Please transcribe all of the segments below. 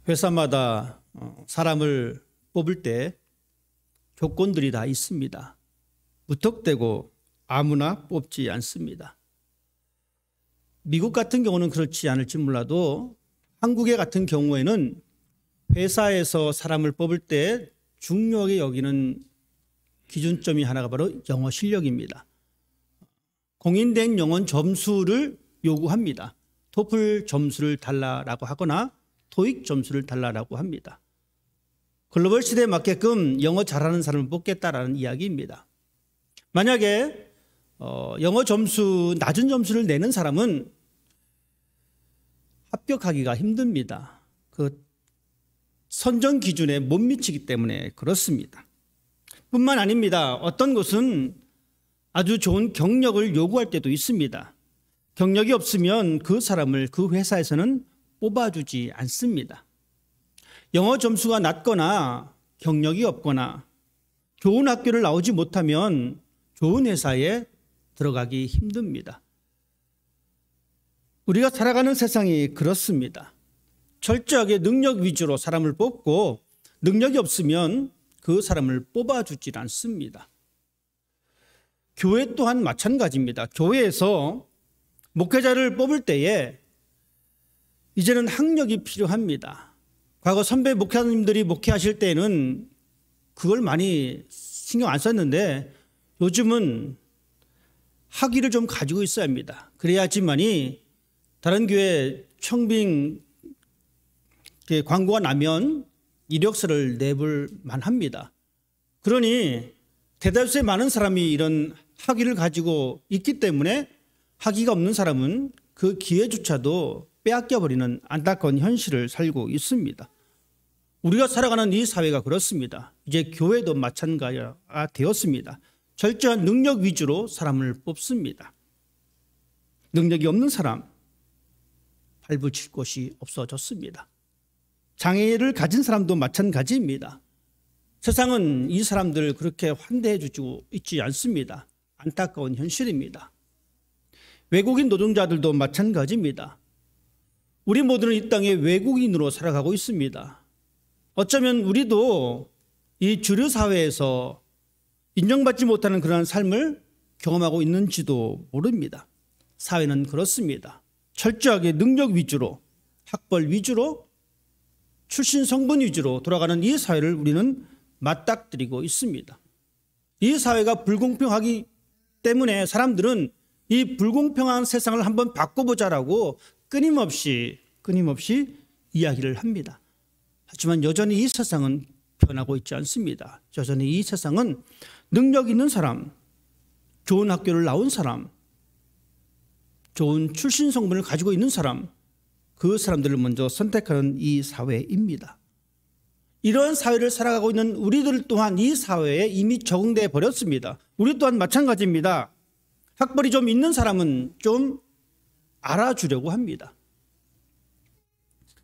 회사마다 사람을 뽑을 때 조건들이 다 있습니다. 무턱대고 아무나 뽑지 않습니다. 미국 같은 경우는 그렇지 않을지 몰라도 한국의 같은 경우에는 회사에서 사람을 뽑을 때 중요하게 여기는 기준점이 하나가 바로 영어 실력입니다. 공인된 영어 점수를 요구합니다. 토플 점수를 달라라고 하거나 토익 점수를 달라라고 합니다. 글로벌 시대에 맞게끔 영어 잘하는 사람을 뽑겠다라는 이야기입니다. 만약에 영어 점수 낮은 점수를 내는 사람은 합격하기가 힘듭니다. 그 선정 기준에 못 미치기 때문에 그렇습니다. 뿐만 아닙니다. 어떤 곳은 아주 좋은 경력을 요구할 때도 있습니다. 경력이 없으면 그 사람을 그 회사에서는 뽑아주지 않습니다. 영어 점수가 낮거나 경력이 없거나 좋은 학교를 나오지 못하면 좋은 회사에 들어가기 힘듭니다. 우리가 살아가는 세상이 그렇습니다. 철저하게 능력 위주로 사람을 뽑고 능력이 없으면 그 사람을 뽑아주지 않습니다. 교회 또한 마찬가지입니다. 교회에서 목회자를 뽑을 때에 이제는 학력이 필요합니다. 과거 선배 목회자님들이 목회하실 때는 그걸 많이 신경 안 썼는데 요즘은 학위를 좀 가지고 있어야 합니다. 그래야지만이 다른 교회 청빙 광고가 나면 이력서를 내볼 만합니다. 그러니 대다수의 많은 사람이 이런 학위를 가지고 있기 때문에 학위가 없는 사람은 그 기회조차도 빼앗겨버리는 안타까운 현실을 살고 있습니다. 우리가 살아가는 이 사회가 그렇습니다. 이제 교회도 마찬가지가 되었습니다. 철저한 능력 위주로 사람을 뽑습니다. 능력이 없는 사람 발붙일 곳이 없어졌습니다. 장애를 가진 사람도 마찬가지입니다. 세상은 이 사람들을 그렇게 환대해 주고 있지 않습니다. 안타까운 현실입니다. 외국인 노동자들도 마찬가지입니다. 우리 모두는 이 땅에 외국인으로 살아가고 있습니다. 어쩌면 우리도 이 주류 사회에서 인정받지 못하는 그러한 삶을 경험하고 있는지도 모릅니다. 사회는 그렇습니다. 철저하게 능력 위주로, 학벌 위주로, 출신 성분 위주로 돌아가는 이 사회를 우리는 맞닥뜨리고 있습니다. 이 사회가 불공평하기 때문에 사람들은 이 불공평한 세상을 한번 바꿔보자라고 끊임없이 이야기를 합니다. 하지만 여전히 이 세상은 변하고 있지 않습니다. 여전히 이 세상은 능력 있는 사람, 좋은 학교를 나온 사람, 좋은 출신 성분을 가지고 있는 사람, 그 사람들을 먼저 선택하는 이 사회입니다. 이런 사회를 살아가고 있는 우리들 또한 이 사회에 이미 적응돼 버렸습니다. 우리 또한 마찬가지입니다. 학벌이 좀 있는 사람은 좀 알아주려고 합니다.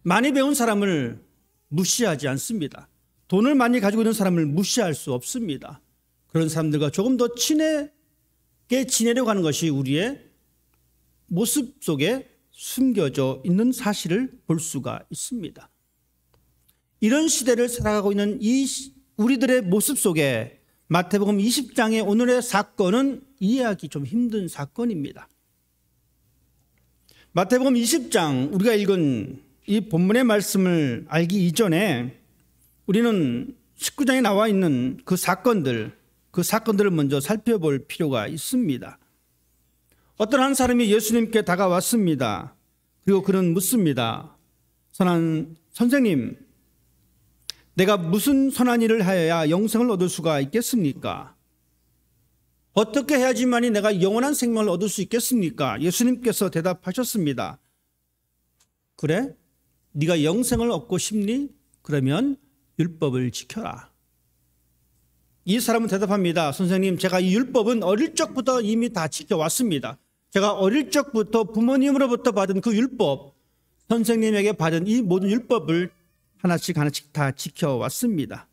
많이 배운 사람을 무시하지 않습니다. 돈을 많이 가지고 있는 사람을 무시할 수 없습니다. 그런 사람들과 조금 더 친하게 지내려고 하는 것이 우리의 모습 속에 숨겨져 있는 사실을 볼 수가 있습니다. 이런 시대를 살아가고 있는 이 우리들의 모습 속에 마태복음 20장의 오늘의 사건은 이해하기 좀 힘든 사건입니다. 마태복음 20장 우리가 읽은 이 본문의 말씀을 알기 이전에 우리는 19장에 나와 있는 그 사건들을 먼저 살펴볼 필요가 있습니다. 어떤 한 사람이 예수님께 다가왔습니다. 그리고 그는 묻습니다. 선한 선생님, 내가 무슨 선한 일을 하여야 영생을 얻을 수가 있겠습니까? 어떻게 해야지만이 내가 영원한 생명을 얻을 수 있겠습니까? 예수님께서 대답하셨습니다. 그래? 네가 영생을 얻고 싶니? 그러면 율법을 지켜라. 이 사람은 대답합니다. 선생님, 제가 이 율법은 어릴 적부터 이미 다 지켜왔습니다. 제가 어릴 적부터 부모님으로부터 받은 그 율법, 선생님에게 받은 이 모든 율법을 하나씩 다 지켜왔습니다.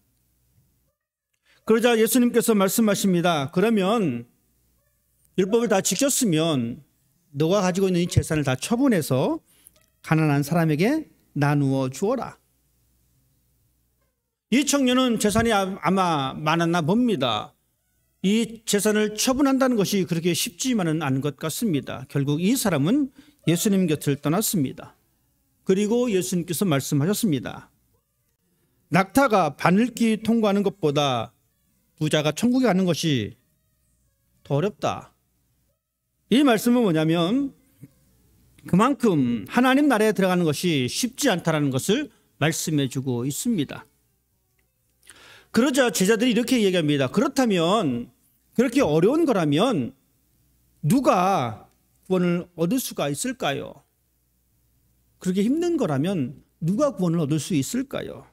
그러자 예수님께서 말씀하십니다. 그러면 율법을 다 지켰으면 너가 가지고 있는 이 재산을 다 처분해서 가난한 사람에게 나누어 주어라. 이 청년은 재산이 아마 많았나 봅니다. 이 재산을 처분한다는 것이 그렇게 쉽지만은 않은 것 같습니다. 결국 이 사람은 예수님 곁을 떠났습니다. 그리고 예수님께서 말씀하셨습니다. 낙타가 바늘길 통과하는 것보다 부자가 천국에 가는 것이 더 어렵다. 이 말씀은 뭐냐면 그만큼 하나님 나라에 들어가는 것이 쉽지 않다는 것을 말씀해 주고 있습니다. 그러자 제자들이 이렇게 얘기합니다. 그렇다면 그렇게 어려운 거라면 누가 구원을 얻을 수가 있을까요? 그렇게 힘든 거라면 누가 구원을 얻을 수 있을까요?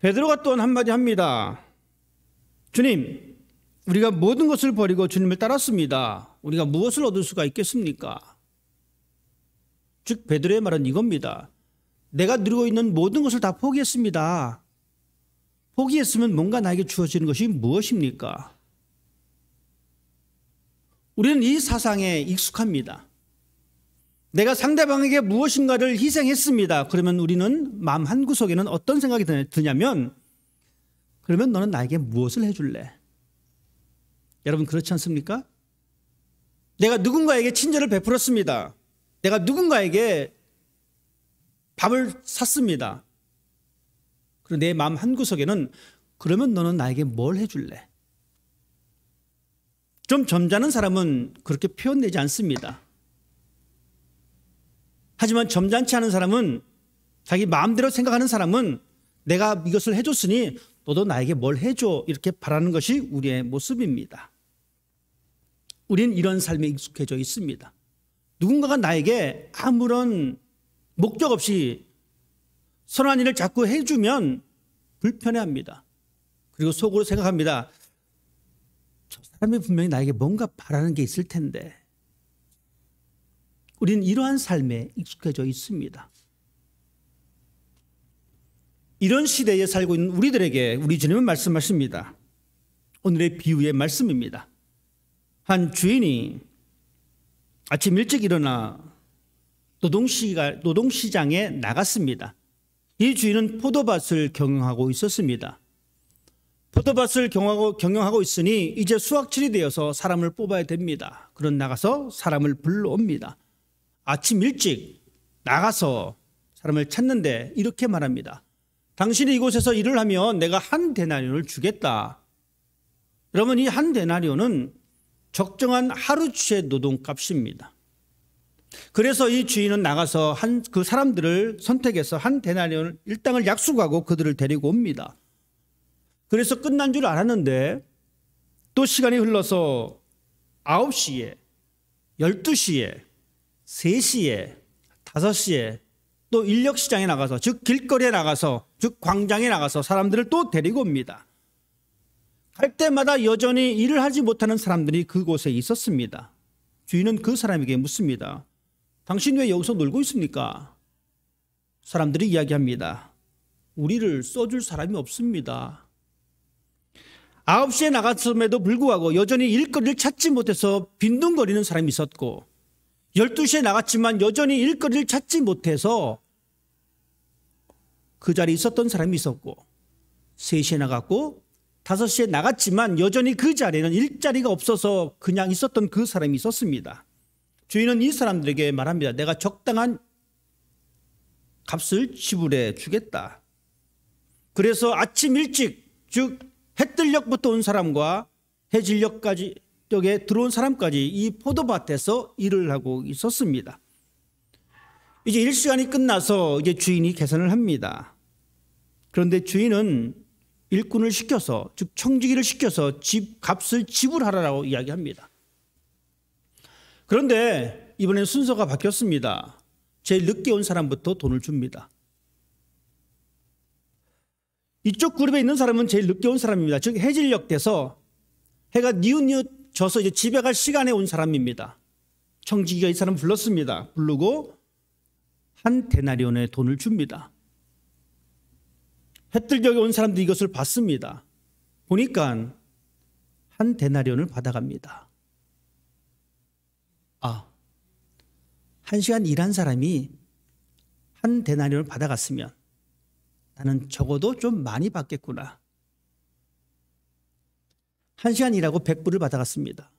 베드로가 또 한마디 합니다. 주님, 우리가 모든 것을 버리고 주님을 따랐습니다. 우리가 무엇을 얻을 수가 있겠습니까? 즉 베드로의 말은 이겁니다. 내가 누리고 있는 모든 것을 다 포기했습니다. 포기했으면 뭔가 나에게 주어지는 것이 무엇입니까? 우리는 이 사상에 익숙합니다. 내가 상대방에게 무엇인가를 희생했습니다. 그러면 우리는 마음 한구석에는 어떤 생각이 드냐면 그러면 너는 나에게 무엇을 해줄래? 여러분 그렇지 않습니까? 내가 누군가에게 친절을 베풀었습니다. 내가 누군가에게 밥을 샀습니다. 그리고 내 마음 한구석에는 그러면 너는 나에게 뭘 해줄래? 좀 점잖은 사람은 그렇게 표현되지 않습니다. 하지만 점잖지 않은 사람은 자기 마음대로 생각하는 사람은 내가 이것을 해줬으니 너도 나에게 뭘 해줘 이렇게 바라는 것이 우리의 모습입니다. 우리는 이런 삶에 익숙해져 있습니다. 누군가가 나에게 아무런 목적 없이 선한 일을 자꾸 해주면 불편해합니다. 그리고 속으로 생각합니다. 저 사람이 분명히 나에게 뭔가 바라는 게 있을 텐데. 우리는 이러한 삶에 익숙해져 있습니다. 이런 시대에 살고 있는 우리들에게 우리 주님은 말씀하십니다. 오늘의 비유의 말씀입니다. 한 주인이 아침 일찍 일어나 노동시장에 나갔습니다. 이 주인은 포도밭을 경영하고 있었습니다. 포도밭을 경영하고 있으니 이제 수확철이 되어서 사람을 뽑아야 됩니다. 그런 나가서 사람을 불러옵니다. 아침 일찍 나가서 사람을 찾는데 이렇게 말합니다. 당신이 이곳에서 일을 하면 내가 한 데나리온을 주겠다. 여러분 이 한 데나리온은 적정한 하루치의 노동값입니다. 그래서 이 주인은 나가서 그 사람들을 선택해서 한 데나리온 일당을 약속하고 그들을 데리고 옵니다. 그래서 끝난 줄 알았는데 또 시간이 흘러서 9시에, 12시에, 3시에, 5시에 또 인력시장에 나가서 즉 길거리에 나가서 즉 광장에 나가서 사람들을 또 데리고 옵니다. 갈 때마다 여전히 일을 하지 못하는 사람들이 그곳에 있었습니다. 주인은 그 사람에게 묻습니다. 당신 왜 여기서 놀고 있습니까? 사람들이 이야기합니다. 우리를 써줄 사람이 없습니다. 9시에 나갔음에도 불구하고 여전히 일거리를 찾지 못해서 빈둥거리는 사람이 있었고 12시에 나갔지만 여전히 일거리를 찾지 못해서 그 자리에 있었던 사람이 있었고 3시에 나갔고 5시에 나갔지만 여전히 그 자리에는 일자리가 없어서 그냥 있었던 그 사람이 있었습니다. 주인은 이 사람들에게 말합니다. 내가 적당한 값을 지불해 주겠다. 그래서 아침 일찍 즉 해뜰녘부터 온 사람과 해질녘까지 여기에 들어온 사람까지 이 포도밭에서 일을 하고 있었습니다. 이제 일시간이 끝나서 이제 주인이 계산을 합니다. 그런데 주인은 일꾼을 시켜서 즉 청지기를 시켜서 값을 지불하라고 이야기합니다. 그런데 이번엔 순서가 바뀌었습니다. 제일 늦게 온 사람부터 돈을 줍니다. 이쪽 그룹에 있는 사람은 제일 늦게 온 사람입니다. 즉 해질녘 돼서 해가 뉘웃뉘웃 져서 이제 집에 갈 시간에 온 사람입니다. 청지기가 이 사람 불렀습니다. 부르고 한 데나리온의 돈을 줍니다. 해뜰녘에 온 사람들이 이것을 받습니다. 보니까 한 데나리온을 받아갑니다. 한 시간 일한 사람이 한 데나리온을 받아갔으면 나는 적어도 좀 많이 받겠구나. 1시간 일하고 100불을 받아갔습니다.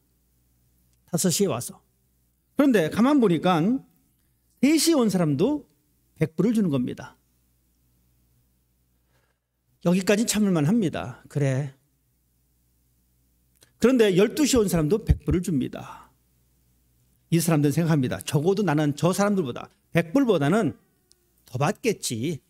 5시에 와서. 그런데 가만 보니까 3시에 온 사람도 100불을 주는 겁니다. 여기까지 참을만 합니다. 그래. 그런데 12시에 온 사람도 100불을 줍니다. 이 사람들은 생각합니다. 적어도 나는 저 사람들보다 100불보다는 더 받겠지.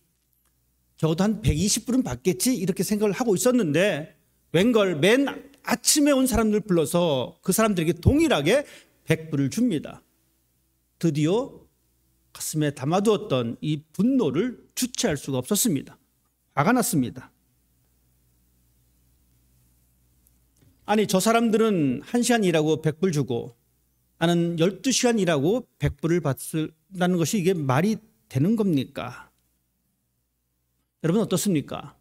적어도 한 120불은 받겠지. 이렇게 생각을 하고 있었는데 웬걸 맨 아침에 온 사람들 불러서 그 사람들에게 동일하게 100불을 줍니다. 드디어 가슴에 담아두었던 이 분노를 주체할 수가 없었습니다. 화가 났습니다. 아니, 저 사람들은 1시간 일하고 100불 주고 나는 12시간 일하고 100불을 받는다는 것이 이게 말이 되는 겁니까? 여러분 어떻습니까?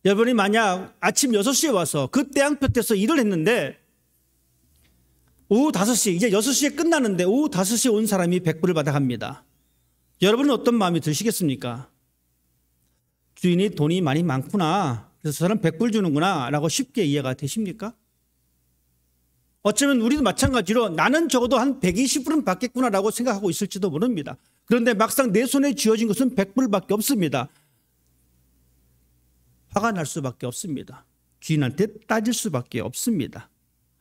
여러분이 만약 아침 6시에 와서 그 태양볕에서 일을 했는데 오후 5시, 이제 6시에 끝나는데 오후 5시에 온 사람이 100불을 받아갑니다. 여러분은 어떤 마음이 드시겠습니까? 주인이 돈이 많이 많구나. 그래서 저 사람 100불 주는구나 라고 쉽게 이해가 되십니까? 어쩌면 우리도 마찬가지로 나는 적어도 한 120불은 받겠구나 라고 생각하고 있을지도 모릅니다. 그런데 막상 내 손에 쥐어진 것은 100불밖에 없습니다. 화가 날 수밖에 없습니다. 주인한테 따질 수밖에 없습니다.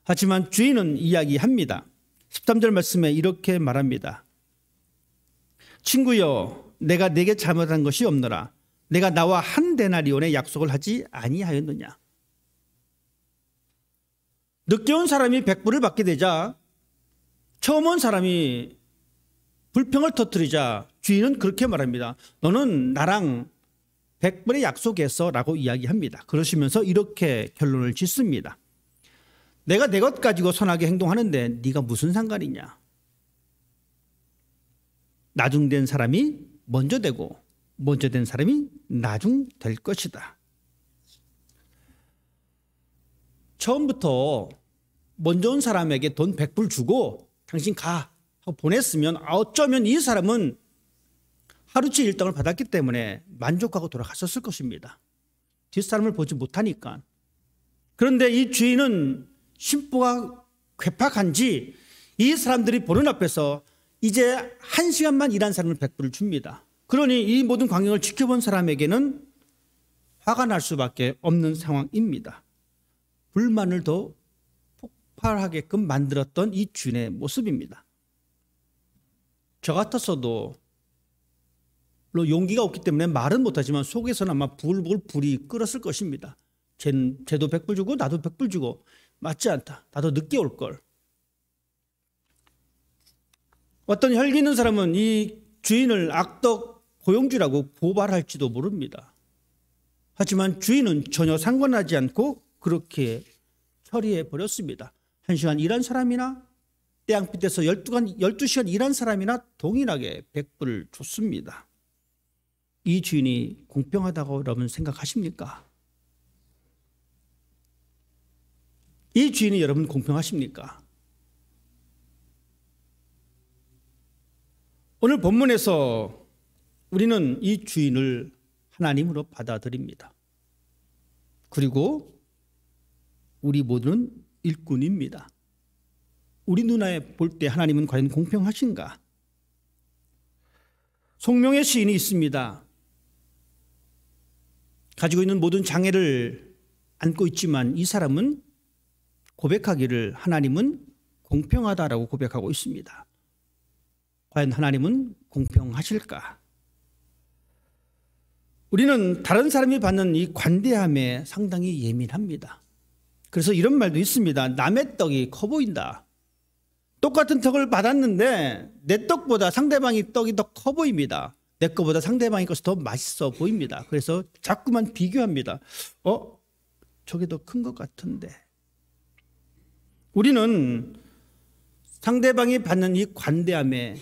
하지만 주인은 이야기합니다. 13절 말씀에 이렇게 말합니다. 친구여, 내가 네게 잘못한 것이 없노라. 내가 나와 한 데나리온의 약속을 하지 아니하였느냐. 늦게 온 사람이 100불을 받게 되자 처음 온 사람이 불평을 터뜨리자 주인은 그렇게 말합니다. 너는 나랑 100불의 약속했어 라고 이야기합니다. 그러시면서 이렇게 결론을 짓습니다. 내가 내 것 가지고 선하게 행동하는데 네가 무슨 상관이냐. 나중된 사람이 먼저 되고 먼저 된 사람이 나중 될 것이다. 처음부터 먼저 온 사람에게 돈 100불 주고 당신 가 하고 보냈으면 어쩌면 이 사람은 하루치 일당을 받았기 때문에 만족하고 돌아갔었을 것입니다. 뒷사람을 보지 못하니까. 그런데 이 주인은 심보가 괴팍한지 이 사람들이 보는 앞에서 이제 1시간만 일한 사람을 100불을 줍니다. 그러니 이 모든 광경을 지켜본 사람에게는 화가 날 수밖에 없는 상황입니다. 불만을 더 폭발하게끔 만들었던 이 주인의 모습입니다. 저 같았어도 물론 용기가 없기 때문에 말은 못하지만 속에서는 아마 부글부글 불이 끓었을 것입니다. 쟤도 100불 주고 나도 100불 주고 맞지 않다. 나도 늦게 올 걸. 어떤 혈기 있는 사람은 이 주인을 악덕 고용주라고 고발할지도 모릅니다. 하지만 주인은 전혀 상관하지 않고 그렇게 처리해 버렸습니다. 1시간 일한 사람이나 태양빛에서 12시간 일한 사람이나 동일하게 100불을 줬습니다. 이 주인이 공평하다고 여러분 생각하십니까? 이 주인이 여러분 공평하십니까? 오늘 본문에서 우리는 이 주인을 하나님으로 받아들입니다. 그리고 우리 모두는 일꾼입니다. 우리 눈에 볼 때 하나님은 과연 공평하신가? 송명의 시인이 있습니다. 가지고 있는 모든 장애를 안고 있지만 이 사람은 고백하기를 하나님은 공평하다라고 고백하고 있습니다. 과연 하나님은 공평하실까? 우리는 다른 사람이 받는 이 관대함에 상당히 예민합니다. 그래서 이런 말도 있습니다. 남의 떡이 커 보인다. 똑같은 떡을 받았는데 내 떡보다 상대방의 떡이 더 커 보입니다. 내 것보다 상대방의 것이 더 맛있어 보입니다. 그래서 자꾸만 비교합니다. 저게 더 큰 것 같은데. 우리는 상대방이 받는 이 관대함에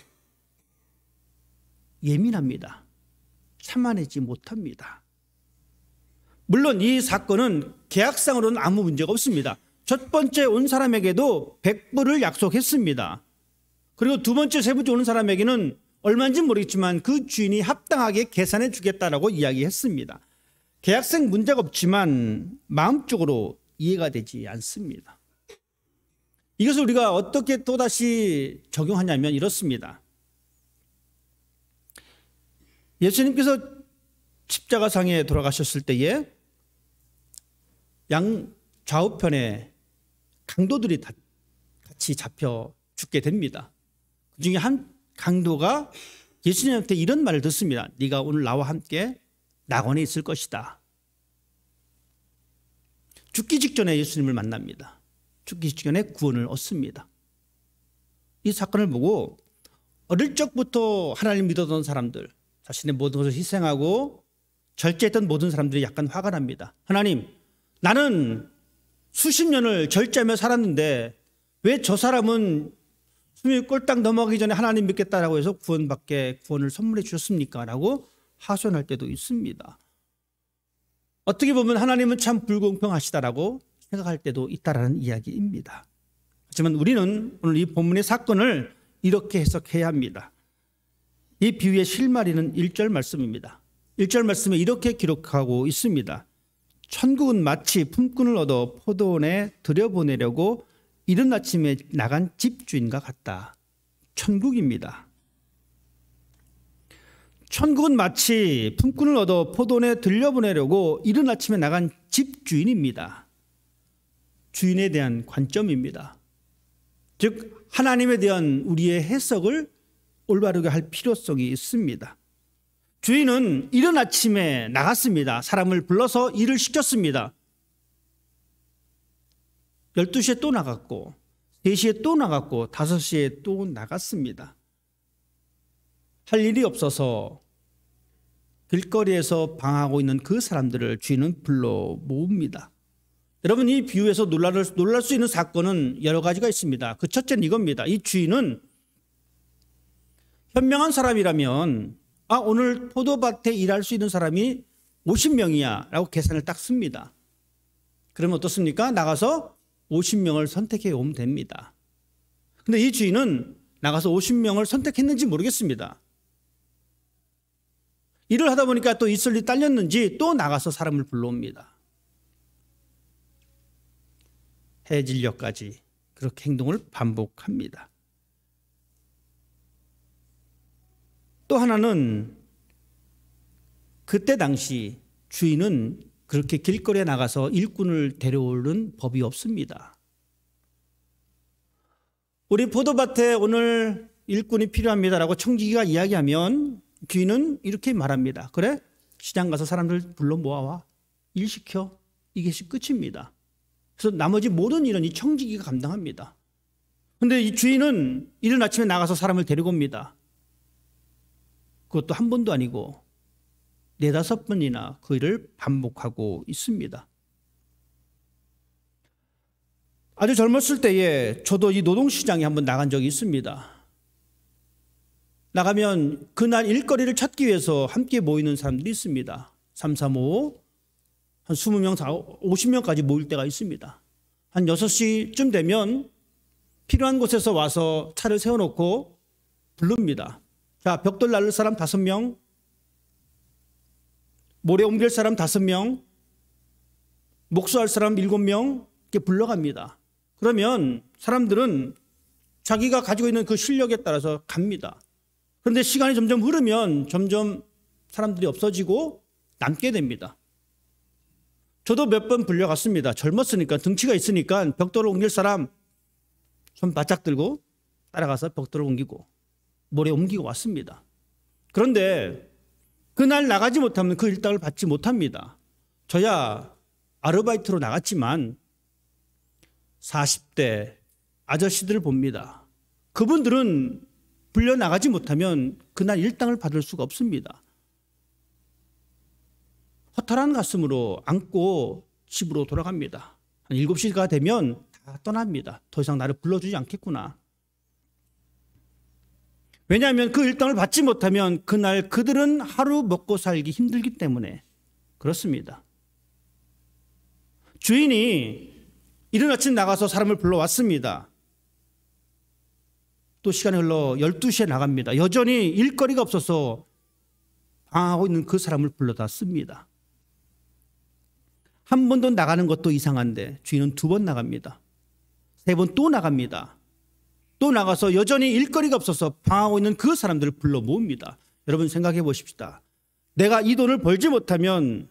예민합니다. 참아내지 못합니다. 물론 이 사건은 계약상으로는 아무 문제가 없습니다. 첫 번째 온 사람에게도 100불을 약속했습니다. 그리고 두 번째, 세 번째 오는 사람에게는 얼마인지 모르겠지만 그 주인이 합당하게 계산해 주겠다라고 이야기했습니다. 계약상 문제가 없지만 마음적으로 이해가 되지 않습니다. 이것을 우리가 어떻게 또다시 적용하냐면 이렇습니다. 예수님께서 십자가상에 돌아가셨을 때에 양 좌우편에 강도들이 다 같이 잡혀 죽게 됩니다. 그 중에 한 강도가 예수님한테 이런 말을 듣습니다. 네가 오늘 나와 함께 낙원에 있을 것이다. 죽기 직전에 예수님을 만납니다. 죽기 직전에 구원을 얻습니다. 이 사건을 보고 어릴 적부터 하나님 믿었던 사람들, 자신의 모든 것을 희생하고 절제했던 모든 사람들이 약간 화가 납니다. 하나님, 나는 수십 년을 절제하며 살았는데 왜 저 사람은 숨이 꼴딱 넘어가기 전에 하나님 믿겠다라고 해서 구원을 선물해 주셨습니까? 라고 하소연할 때도 있습니다. 어떻게 보면 하나님은 참 불공평하시다라고 생각할 때도 있다라는 이야기입니다. 하지만 우리는 오늘 이 본문의 사건을 이렇게 해석해야 합니다. 이 비유의 실마리는 1절 말씀입니다. 1절 말씀에 이렇게 기록하고 있습니다. 천국은 마치 품꾼을 얻어 포도원에 들여보내려고 이른 아침에 나간 집주인과 같다. 천국입니다. 천국은 마치 품꾼을 얻어 포도원에 들여보내려고 이른 아침에 나간 집주인입니다. 주인에 대한 관점입니다. 즉 하나님에 대한 우리의 해석을 올바르게 할 필요성이 있습니다. 주인은 이른 아침에 나갔습니다. 사람을 불러서 일을 시켰습니다. 12시에 또 나갔고 3시에 또 나갔고 5시에 또 나갔습니다. 할 일이 없어서 길거리에서 방황하고 있는 그 사람들을 주인은 불러 모읍니다. 여러분, 이 비유에서 놀랄 수 있는 사건은 여러 가지가 있습니다. 그 첫째는 이겁니다. 이 주인은 현명한 사람이라면 오늘 포도밭에 일할 수 있는 사람이 50명이야 라고 계산을 딱 씁니다. 그러면 어떻습니까? 나가서 50명을 선택해 오면 됩니다. 근데 이 주인은 나가서 50명을 선택했는지 모르겠습니다. 일을 하다 보니까 또 이슬이 딸렸는지 또 나가서 사람을 불러옵니다. 해질녘까지 그렇게 행동을 반복합니다. 또 하나는 그때 당시 주인은 그렇게 길거리에 나가서 일꾼을 데려오는 법이 없습니다. 우리 포도밭에 오늘 일꾼이 필요합니다라고 청지기가 이야기하면 주인은 이렇게 말합니다. 그래? 시장 가서 사람들 불러 모아와. 일 시켜. 이게 끝입니다. 그래서 나머지 모든 일은 이 청지기가 감당합니다. 그런데 이 주인은 이른 아침에 나가서 사람을 데리고 옵니다. 그것도 한 번도 아니고 4-5번이나 그 일을 반복하고 있습니다. 아주 젊었을 때에 저도 이 노동시장에 한번 나간 적이 있습니다. 나가면 그날 일거리를 찾기 위해서 함께 모이는 사람들이 있습니다. 3, 4, 5, 한 20명, 50명까지 모일 때가 있습니다. 한 6시쯤 되면 필요한 곳에서 와서 차를 세워놓고 부릅니다. 자, 벽돌 날릴 사람 5명, 모래 옮길 사람 5명, 목수할 사람 7명 이렇게 불러갑니다. 그러면 사람들은 자기가 가지고 있는 그 실력에 따라서 갑니다. 그런데 시간이 점점 흐르면 점점 사람들이 없어지고 남게 됩니다. 저도 몇 번 불려갔습니다. 젊었으니까, 등치가 있으니까 벽돌을 옮길 사람 손 바짝 들고 따라가서 벽돌을 옮기고 모래 옮기고 왔습니다. 그런데 그날 나가지 못하면 그 일당을 받지 못합니다. 저야 아르바이트로 나갔지만 40대 아저씨들을 봅니다. 그분들은 불려 나가지 못하면 그날 일당을 받을 수가 없습니다. 허탈한 가슴으로 안고 집으로 돌아갑니다. 한 7시가 되면 다 떠납니다. 더 이상 나를 불러주지 않겠구나. 왜냐하면 그 일당을 받지 못하면 그날 그들은 하루 먹고 살기 힘들기 때문에 그렇습니다. 주인이 이른 아침 나가서 사람을 불러왔습니다. 또 시간이 흘러 12시에 나갑니다. 여전히 일거리가 없어서 방황하고 있는 그 사람을 불러다 씁니다. 한 번 더 나가는 것도 이상한데 주인은 2번 나갑니다. 3번 또 나갑니다. 또 나가서 여전히 일거리가 없어서 방황하고 있는 그 사람들을 불러 모읍니다. 여러분 생각해 보십시다. 내가 이 돈을 벌지 못하면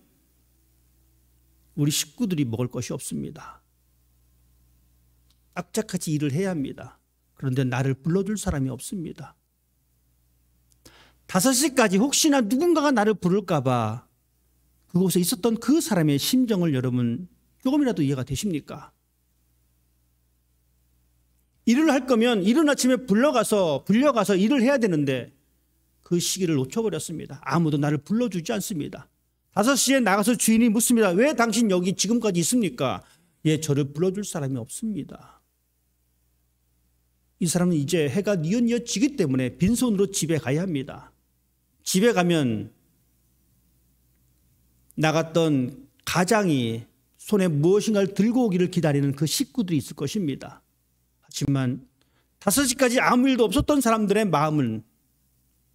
우리 식구들이 먹을 것이 없습니다. 악착같이 일을 해야 합니다. 그런데 나를 불러줄 사람이 없습니다. 5시까지 혹시나 누군가가 나를 부를까 봐 그곳에 있었던 그 사람의 심정을 여러분 조금이라도 이해가 되십니까? 일을 할 거면 이른 아침에 불려가서 일을 해야 되는데 그 시기를 놓쳐버렸습니다. 아무도 나를 불러주지 않습니다. 5시에 나가서 주인이 묻습니다. 왜 당신 여기 지금까지 있습니까? 예, 저를 불러줄 사람이 없습니다. 이 사람은 이제 해가 뉘엿뉘엿지기 때문에 빈손으로 집에 가야 합니다. 집에 가면 나갔던 가장이 손에 무엇인가를 들고 오기를 기다리는 그 식구들이 있을 것입니다. 하지만 5시까지 아무 일도 없었던 사람들의 마음은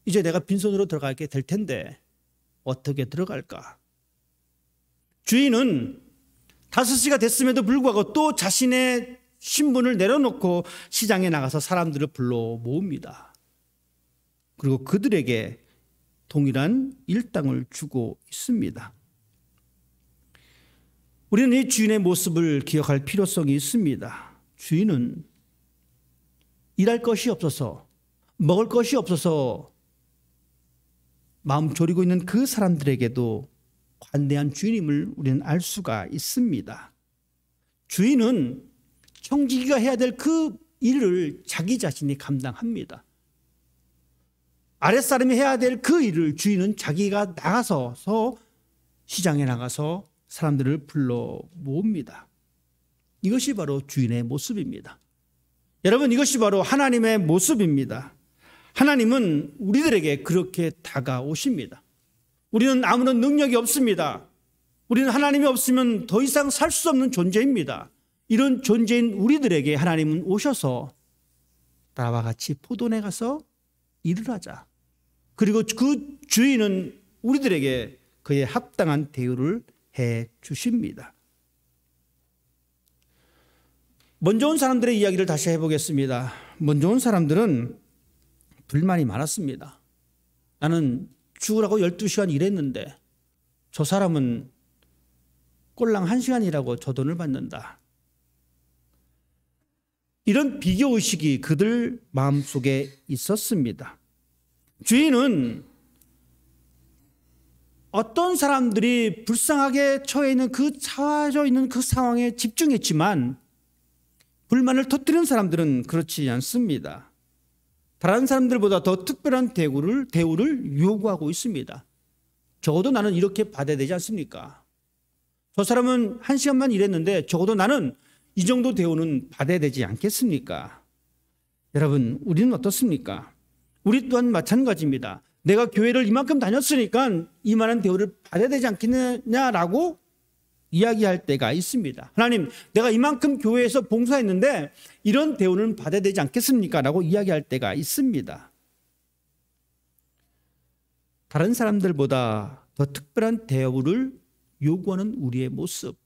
이제 내가 빈손으로 들어가게 될 텐데 어떻게 들어갈까? 주인은 5시가 됐음에도 불구하고 또 자신의 신분을 내려놓고 시장에 나가서 사람들을 불러 모읍니다. 그리고 그들에게 동일한 일당을 주고 있습니다. 우리는 이 주인의 모습을 기억할 필요성이 있습니다. 주인은 일할 것이 없어서 먹을 것이 없어서 마음 졸이고 있는 그 사람들에게도 관대한 주인임을 우리는 알 수가 있습니다. 주인은 청지기가 해야 될 그 일을 자기 자신이 감당합니다. 아랫사람이 해야 될 그 일을 주인은 자기가 나가서 시장에 나가서 사람들을 불러 모읍니다. 이것이 바로 주인의 모습입니다. 여러분, 이것이 바로 하나님의 모습입니다. 하나님은 우리들에게 그렇게 다가오십니다. 우리는 아무런 능력이 없습니다. 우리는 하나님이 없으면 더 이상 살 수 없는 존재입니다. 이런 존재인 우리들에게 하나님은 오셔서 나와 같이 포도원에 가서 일을 하자. 그리고 그 주인은 우리들에게 그에 합당한 대우를 해 주십니다. 먼저 온 사람들의 이야기를 다시 해보겠습니다. 먼저 온 사람들은 불만이 많았습니다. 나는 죽으라고 12시간 일했는데 저 사람은 꼴랑 1시간 일하고 저 돈을 받는다. 이런 비교의식이 그들 마음속에 있었습니다. 주인은 어떤 사람들이 불쌍하게 처해 있는 처해져 있는 그 상황에 집중했지만 불만을 터뜨리는 사람들은 그렇지 않습니다. 다른 사람들보다 더 특별한 대우를 요구하고 있습니다. 적어도 나는 이렇게 받아야 되지 않습니까? 저 사람은 1시간만 일했는데 적어도 나는 이 정도 대우는 받아야 되지 않겠습니까? 여러분, 우리는 어떻습니까? 우리 또한 마찬가지입니다. 내가 교회를 이만큼 다녔으니까 이만한 대우를 받아야 되지 않겠느냐라고 이야기할 때가 있습니다. 하나님, 내가 이만큼 교회에서 봉사했는데 이런 대우는 받아야 되지 않겠습니까? 라고 이야기할 때가 있습니다. 다른 사람들보다 더 특별한 대우를 요구하는 우리의 모습.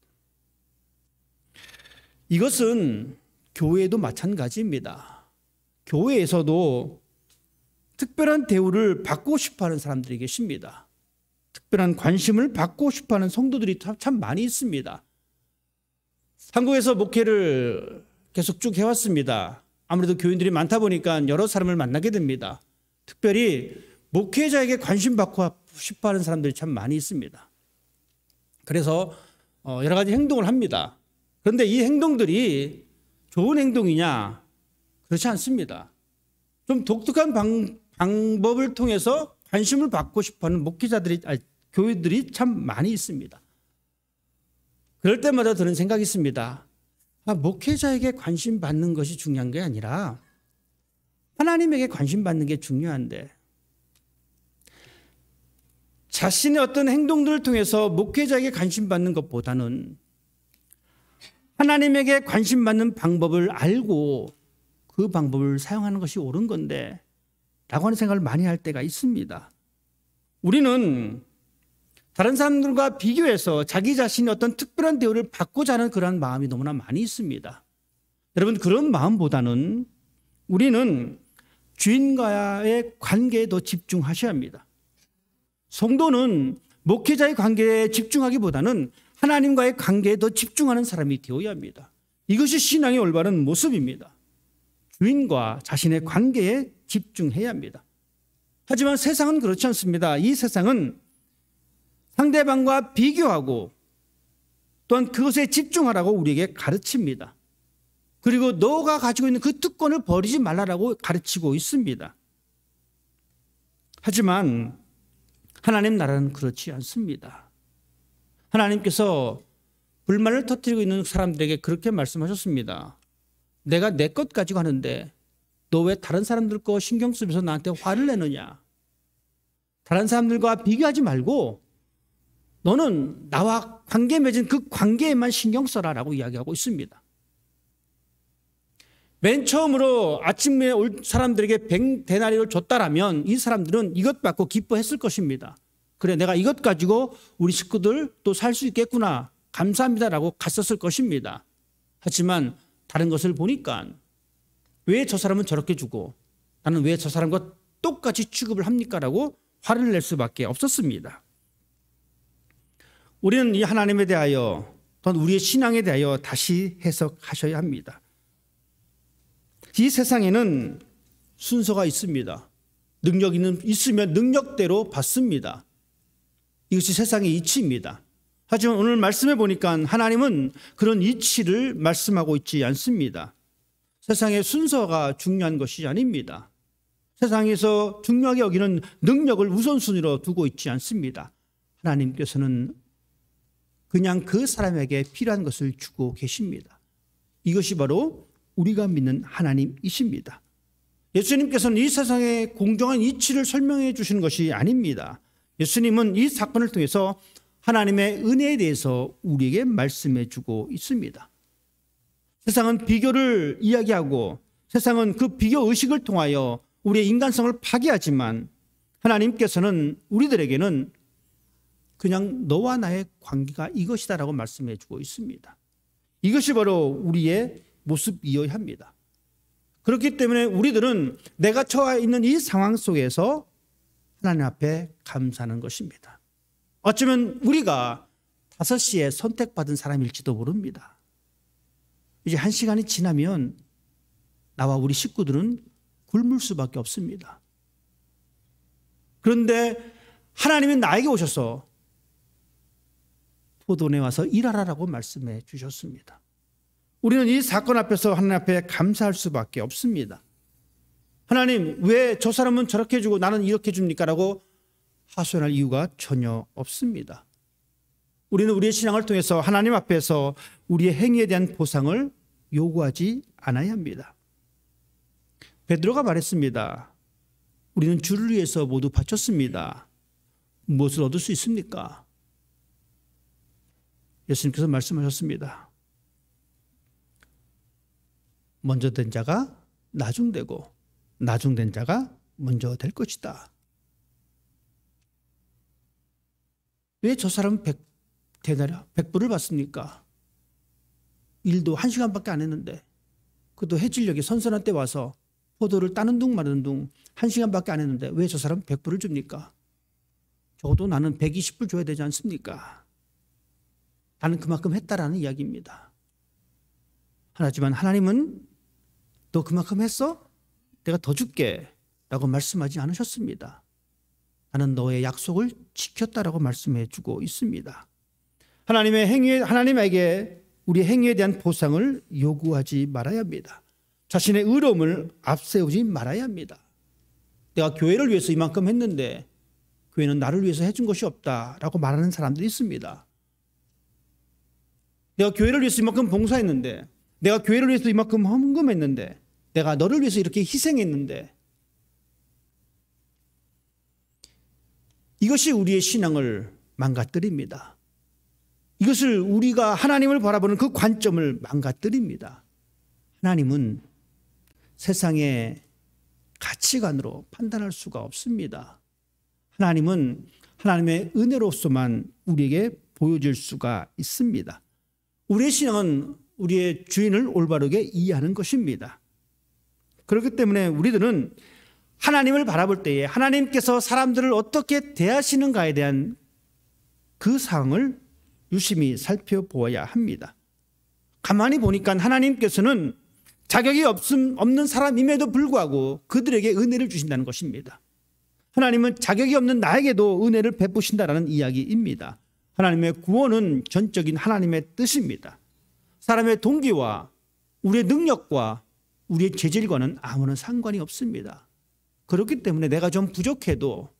이것은 교회에도 마찬가지입니다. 교회에서도 특별한 대우를 받고 싶어하는 사람들이 계십니다. 특별한 관심을 받고 싶어하는 성도들이 참 많이 있습니다. 한국에서 목회를 계속 쭉 해왔습니다. 아무래도 교인들이 많다 보니까 여러 사람을 만나게 됩니다. 특별히 목회자에게 관심 받고 싶어하는 사람들이 참 많이 있습니다. 그래서 여러 가지 행동을 합니다. 그런데 이 행동들이 좋은 행동이냐? 그렇지 않습니다. 좀 독특한 방법을 통해서 관심을 받고 싶어하는 교회들이 참 많이 있습니다. 그럴 때마다 드는 생각이 있습니다. 목회자에게 관심 받는 것이 중요한 게 아니라 하나님에게 관심 받는 게 중요한데 자신의 어떤 행동들을 통해서 목회자에게 관심 받는 것보다는 하나님에게 관심 받는 방법을 알고 그 방법을 사용하는 것이 옳은 건데 라고 하는 생각을 많이 할 때가 있습니다. 우리는 다른 사람들과 비교해서 자기 자신이 어떤 특별한 대우를 받고자 하는 그런 마음이 너무나 많이 있습니다. 여러분, 그런 마음보다는 우리는 주인과의 관계에 더 집중하셔야 합니다. 성도는 목회자의 관계에 집중하기보다는 하나님과의 관계에 더 집중하는 사람이 되어야 합니다. 이것이 신앙의 올바른 모습입니다. 주인과 자신의 관계에 집중해야 합니다. 하지만 세상은 그렇지 않습니다. 이 세상은 상대방과 비교하고 또한 그것에 집중하라고 우리에게 가르칩니다. 그리고 너가 가지고 있는 그 특권을 버리지 말라라고 가르치고 있습니다. 하지만 하나님 나라는 그렇지 않습니다. 하나님께서 불만을 터뜨리고 있는 사람들에게 그렇게 말씀하셨습니다. 내가 내 것 가지고 하는데 너 왜 다른 사람들 거 신경 쓰면서 나한테 화를 내느냐? 다른 사람들과 비교하지 말고 너는 나와 관계 맺은 그 관계에만 신경 써라라고 이야기하고 있습니다. 맨 처음으로 아침에 올 사람들에게 100데나리를 줬다라면 이 사람들은 이것 받고 기뻐했을 것입니다. 그래, 내가 이것 가지고 우리 식구들 또 살 수 있겠구나, 감사합니다라고 갔었을 것입니다. 하지만 다른 것을 보니까 왜 저 사람은 저렇게 주고 나는 왜 저 사람과 똑같이 취급을 합니까? 라고 화를 낼 수밖에 없었습니다. 우리는 이 하나님에 대하여 또는 우리의 신앙에 대하여 다시 해석하셔야 합니다. 이 세상에는 순서가 있습니다. 능력이 있으면 능력대로 받습니다. 이것이 세상의 이치입니다. 하지만 오늘 말씀해 보니까 하나님은 그런 이치를 말씀하고 있지 않습니다. 세상의 순서가 중요한 것이 아닙니다. 세상에서 중요하게 여기는 능력을 우선순위로 두고 있지 않습니다. 하나님께서는 그냥 그 사람에게 필요한 것을 주고 계십니다. 이것이 바로 우리가 믿는 하나님이십니다. 예수님께서는 이 세상의 공정한 이치를 설명해 주시는 것이 아닙니다. 예수님은 이 사건을 통해서 하나님의 은혜에 대해서 우리에게 말씀해 주고 있습니다. 세상은 비교를 이야기하고 세상은 그 비교 의식을 통하여 우리의 인간성을 파괴하지만 하나님께서는 우리들에게는 그냥 너와 나의 관계가 이것이다라고 말씀해 주고 있습니다. 이것이 바로 우리의 모습이어야 합니다. 그렇기 때문에 우리들은 내가 처해 있는 이 상황 속에서 하나님 앞에 감사하는 것입니다. 어쩌면 우리가 5시에 선택받은 사람일지도 모릅니다. 이제 1시간이 지나면 나와 우리 식구들은 굶을 수밖에 없습니다. 그런데 하나님이 나에게 오셔서 포도원에 와서 일하라라고 말씀해 주셨습니다. 우리는 이 사건 앞에서 하나님 앞에 감사할 수밖에 없습니다. 하나님, 왜 저 사람은 저렇게 해주고 나는 이렇게 줍니까? 라고 하소연할 이유가 전혀 없습니다. 우리는 우리의 신앙을 통해서 하나님 앞에서 우리의 행위에 대한 보상을 요구하지 않아야 합니다. 베드로가 말했습니다. 우리는 주를 위해서 모두 바쳤습니다. 무엇을 얻을 수 있습니까? 예수님께서 말씀하셨습니다. 먼저 된 자가 나중되고 나중된 자가 먼저 될 것이다. 왜 저 사람은 100불을 받습니까? 일도 1시간밖에 안 했는데 그것도 해질녘에 선선한 때 와서 포도를 따는 둥 마는 둥 1시간밖에 안 했는데 왜 저 사람 100불을 줍니까? 적어도 나는 120불 줘야 되지 않습니까? 나는 그만큼 했다라는 이야기입니다. 하지만 하나님은 너 그만큼 했어? 내가 더 줄게 라고 말씀하지 않으셨습니다. 나는 너의 약속을 지켰다라고 말씀해 주고 있습니다. 하나님에게 우리 행위에 대한 보상을 요구하지 말아야 합니다. 자신의 의로움을 앞세우지 말아야 합니다. 내가 교회를 위해서 이만큼 했는데 교회는 나를 위해서 해준 것이 없다라고 말하는 사람들이 있습니다. 내가 교회를 위해서 이만큼 봉사했는데, 내가 교회를 위해서 이만큼 헌금했는데, 내가 너를 위해서 이렇게 희생했는데, 이것이 우리의 신앙을 망가뜨립니다. 이것을 우리가 하나님을 바라보는 그 관점을 망가뜨립니다. 하나님은 세상의 가치관으로 판단할 수가 없습니다. 하나님은 하나님의 은혜로서만 우리에게 보여질 수가 있습니다. 우리의 신앙은 우리의 주인을 올바르게 이해하는 것입니다. 그렇기 때문에 우리들은 하나님을 바라볼 때에 하나님께서 사람들을 어떻게 대하시는가에 대한 그 사항을 유심히 살펴보아야 합니다. 가만히 보니까 하나님께서는 자격이 없는 사람임에도 불구하고 그들에게 은혜를 주신다는 것입니다. 하나님은 자격이 없는 나에게도 은혜를 베푸신다라는 이야기입니다. 하나님의 구원은 전적인 하나님의 뜻입니다. 사람의 동기와 우리의 능력과 우리의 재질과는 아무런 상관이 없습니다. 그렇기 때문에 내가 좀 부족해도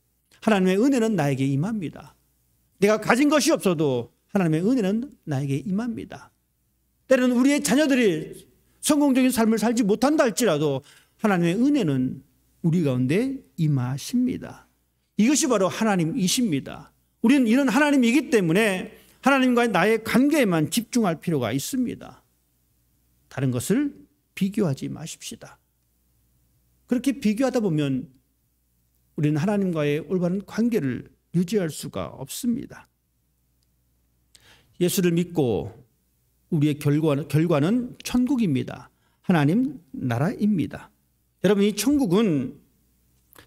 하나님의 은혜는 나에게 임합니다. 내가 가진 것이 없어도 하나님의 은혜는 나에게 임합니다. 때로는 우리의 자녀들이 성공적인 삶을 살지 못한다 할지라도 하나님의 은혜는 우리 가운데 임하십니다. 이것이 바로 하나님이십니다. 우리는 이런 하나님이기 때문에 하나님과의 나의 관계에만 집중할 필요가 있습니다. 다른 것을 비교하지 마십시다. 그렇게 비교하다 보면 우리는 하나님과의 올바른 관계를 유지할 수가 없습니다. 예수를 믿고 우리의 결과는 천국입니다. 하나님 나라입니다. 여러분, 이 천국은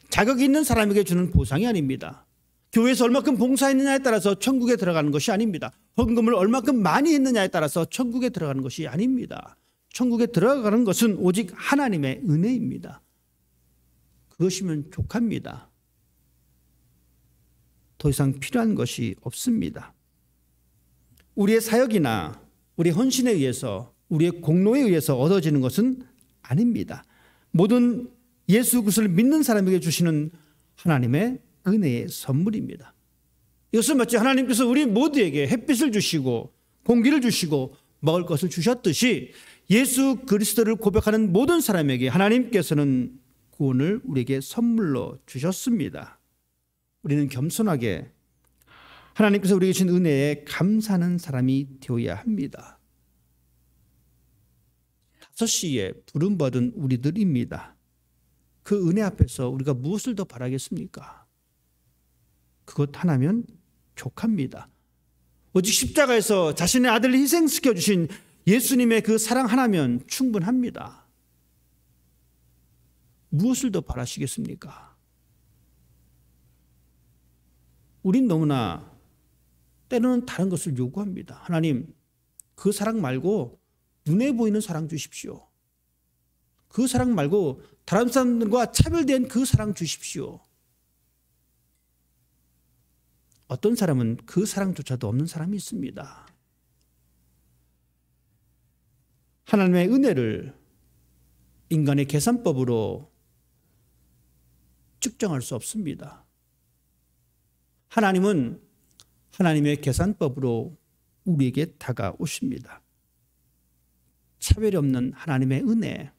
자격이 있는 사람에게 주는 보상이 아닙니다. 교회에서 얼마큼 봉사했느냐에 따라서 천국에 들어가는 것이 아닙니다. 헌금을 얼마큼 많이 했느냐에 따라서 천국에 들어가는 것이 아닙니다. 천국에 들어가는 것은 오직 하나님의 은혜입니다. 그것이면 족합니다. 더 이상 필요한 것이 없습니다. 우리의 사역이나 우리의 헌신에 의해서 우리의 공로에 의해서 얻어지는 것은 아닙니다. 모든 예수 그리스도를 믿는 사람에게 주시는 하나님의 은혜의 선물입니다. 이것은 마치 하나님께서 우리 모두에게 햇빛을 주시고 공기를 주시고 먹을 것을 주셨듯이 예수 그리스도를 고백하는 모든 사람에게 하나님께서는 구원을 우리에게 선물로 주셨습니다. 우리는 겸손하게 하나님께서 우리에게 주신 은혜에 감사하는 사람이 되어야 합니다. 5시에 부름받은 우리들입니다. 그 은혜 앞에서 우리가 무엇을 더 바라겠습니까? 그것 하나면 족합니다. 오직 십자가에서 자신의 아들을 희생시켜 주신 예수님의 그 사랑 하나면 충분합니다. 무엇을 더 바라시겠습니까? 우린 너무나 때로는 다른 것을 요구합니다. 하나님, 그 사랑 말고 눈에 보이는 사랑 주십시오. 그 사랑 말고 다른 사람들과 차별된 그 사랑 주십시오. 어떤 사람은 그 사랑조차도 없는 사람이 있습니다. 하나님의 은혜를 인간의 계산법으로 측정할 수 없습니다. 하나님은 하나님의 계산법으로 우리에게 다가오십니다. 차별이 없는 하나님의 은혜,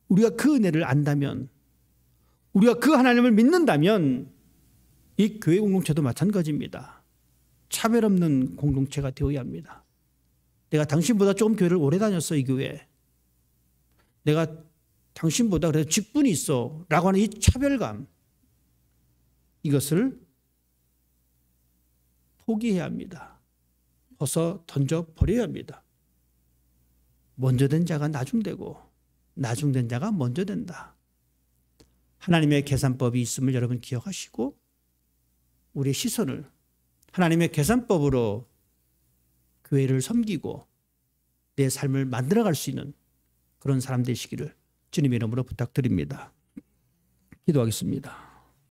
우리가 그 은혜를 안다면, 우리가 그 하나님을 믿는다면 이 교회 공동체도 마찬가지입니다. 차별 없는 공동체가 되어야 합니다. 내가 당신보다 조금 교회를 오래 다녔어, 이 교회. 내가 당신보다 그래도 직분이 있어 라고 하는 이 차별감, 이것을 포기해야 합니다. 벗어 던져버려야 합니다. 먼저 된 자가 나중되고 나중된 자가 먼저 된다. 하나님의 계산법이 있음을 여러분 기억하시고 우리의 시선을 하나님의 계산법으로 교회를 섬기고 내 삶을 만들어갈 수 있는 그런 사람 되시기를 주님의 이름으로 부탁드립니다. 기도하겠습니다.